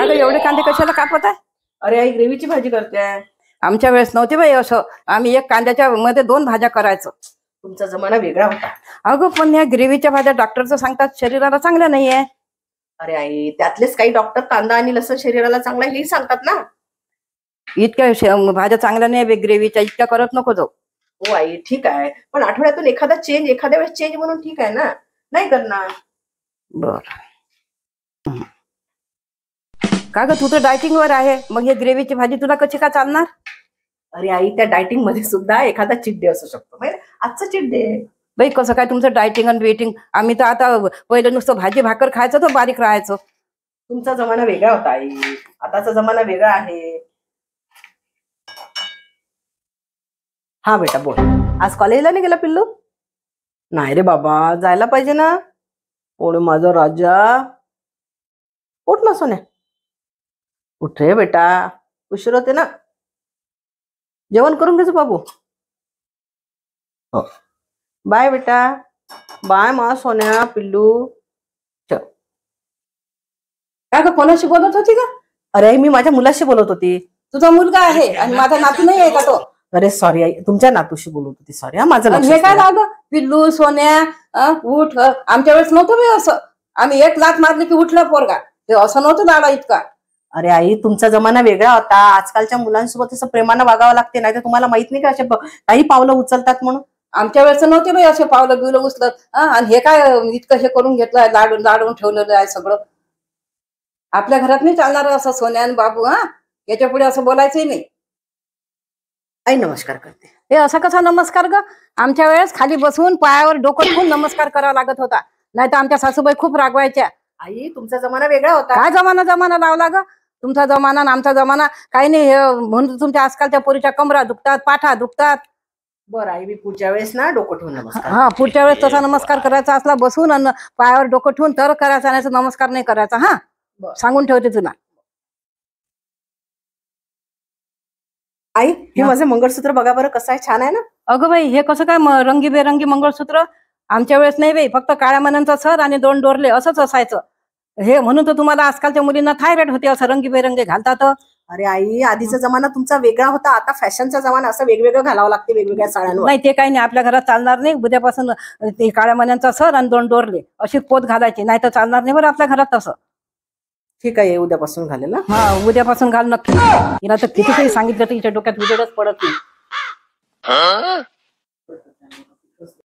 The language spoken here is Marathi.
का ग एवढे कांदे कशाला कापत आहे? अरे आई ग्रेव्हीची भाजी करते. आमच्या वेळेस नव्हते बाई असं. आम्ही एक कांद्याच्या मध्ये 2 भाज्या करायचो. तुमचा जमाना वेगळा होता. अगं पण ह्या ग्रेव्हीच्या भाज्या डॉक्टरचं सांगतात शरीराला चांगल्या नाहीये. अरे आई त्यातलेच काही डॉक्टर कांदा आणि लसूण शरीराला चांगला हेही सांगतात ना. इतक्या भाज्या चांगल्या नाही ग्रेव्हीच्या, इतक्या करत नको जाऊ. हो आई ठीक आहे, पण आठवड्यातून एखादा चेंज, एखाद्या वेळेस चेंज म्हणून ठीक आहे ना, नाही करणार. बर का ग तू तर डायटिंग वर आहे, मग हे ग्रेव्हीची भाजी तुला कशी का चालणार? अरे आई त्या डायटिंग मध्ये सुद्धा एखादा चिट डे असू शकतो. आजचा चिट डे. बाई कसं काय तुमचं डायटिंग आणि वेटिंग? आम्ही तर आता पहिलं नुसतं भाजी भाकर खायचो तर बारीक राहायचो. तुमचा जमाना वेगळा होता आई, आताचा जमाना वेगळा आहे. हा बेटा बोल, आज कॉलेजला नाही गेला पिल्लू? नाही रे बाबा, जायला पाहिजे ना. ओढ माझा राजा, उठ ना सोन्या, उठ रे बेटा, उशीर होते ना. जेवण करून घ्यायचं बाबू. हो बाय बेटा, बाय मा सोन्या पिल्लू. काय ग कोणाशी बोलत होती का? अरे मी माझ्या मुलाशी बोलत होती. तुझा मुलगा आहे आणि माझा नातू नाही आहे का तो? अरे सॉरी आई, तुमच्या नातूशी बोलत होती. सॉरी हा, माझं हे काय लागलं पिल्लू सोन्या उठ? आमच्या वेळेस नव्हतं बी असं. आम्ही एक लाथ मारली की उठला पोरगा, ते असं नव्हतं दादा इतका. अरे आई तुमचा जमाना वेगळा होता. आजकालच्या मुलांसोबत असं प्रेमानं वागावं लागते, नाही तर तुम्हाला माहित नाही का असे काही पावलं उचलतात म्हणून. आमच्या वेळेस नव्हते बाई असे पावलं बिवलं उचलत. आणि हे काय इतकं हे करून घेतलंय, लाडून लाडून ठेवलेलं आहे सगळं. आपल्या घरात नाही चालणार असं सोन्या आणि बाबू. याच्या पुढे असं बोलायचंही नाही. आई नमस्कार करते. हे असा कसा नमस्कार ग? आमच्या वेळेस खाली बसून पायावर डोकं ठेवून नमस्कार करावा लागत होता, नाही तर आमच्या सासूबाई खूप रागवायच्या. आई तुमचा जमाना वेगळा होता. काय जमाना लावला ग? तुमचा जमाना आणि आमचा जमाना काही नाही. म्हणून तुमच्या आजकालच्या पोरीच्या कमरा दुखतात, पाठा दुखतात. बरं आई, मी पुढच्या वेळेस ना डोकं ठेवून नमस्कार. हा पुढच्या वेळेस तसा नमस्कार करायचा असला बसून आणि पायावर डोकं ठेवून तर करायचा, नाही तर नमस्कार नाही करायचा. हा सांगून ठेवते तुला. आई हे माझं मंगळसूत्र बघा बरं, कसं आहे, छान आहे ना. अगं बाई हे कसं काय रंगीबेरंगी मंगळसूत्र? आमच्या वेळेस नाही बाई, फक्त काळ्या मण्यांचा सर आणि 2 डोरले असंच असायचं. हे म्हणून तर तुम्हाला आजकालच्या मुलींना थायरॉइड होते, असं रंगीबेरंगी घालतात. अरे आई आधीचा जमाना तुमचा वेगळा होता, आता फॅशनचा जमाना, असं वेगवेगळं घालावं लागते वेगवेगळ्या साड्यांवर. नाही ते काही नाही, आपल्या घरात चालणार नाही. उद्यापासून ते काळ्या मण्यांचा सर आणि 2 डोरले अशी पोत घालायची, नाही तर चालणार नाही बरं आपल्या घरात तसं. ठीक आहे, उद्यापासून घालेल ना. हा उद्यापासून घाल नक्की. हिला तर किती काही सांगितलं तर हिच्या डोक्यात उजेडच पडत नाही.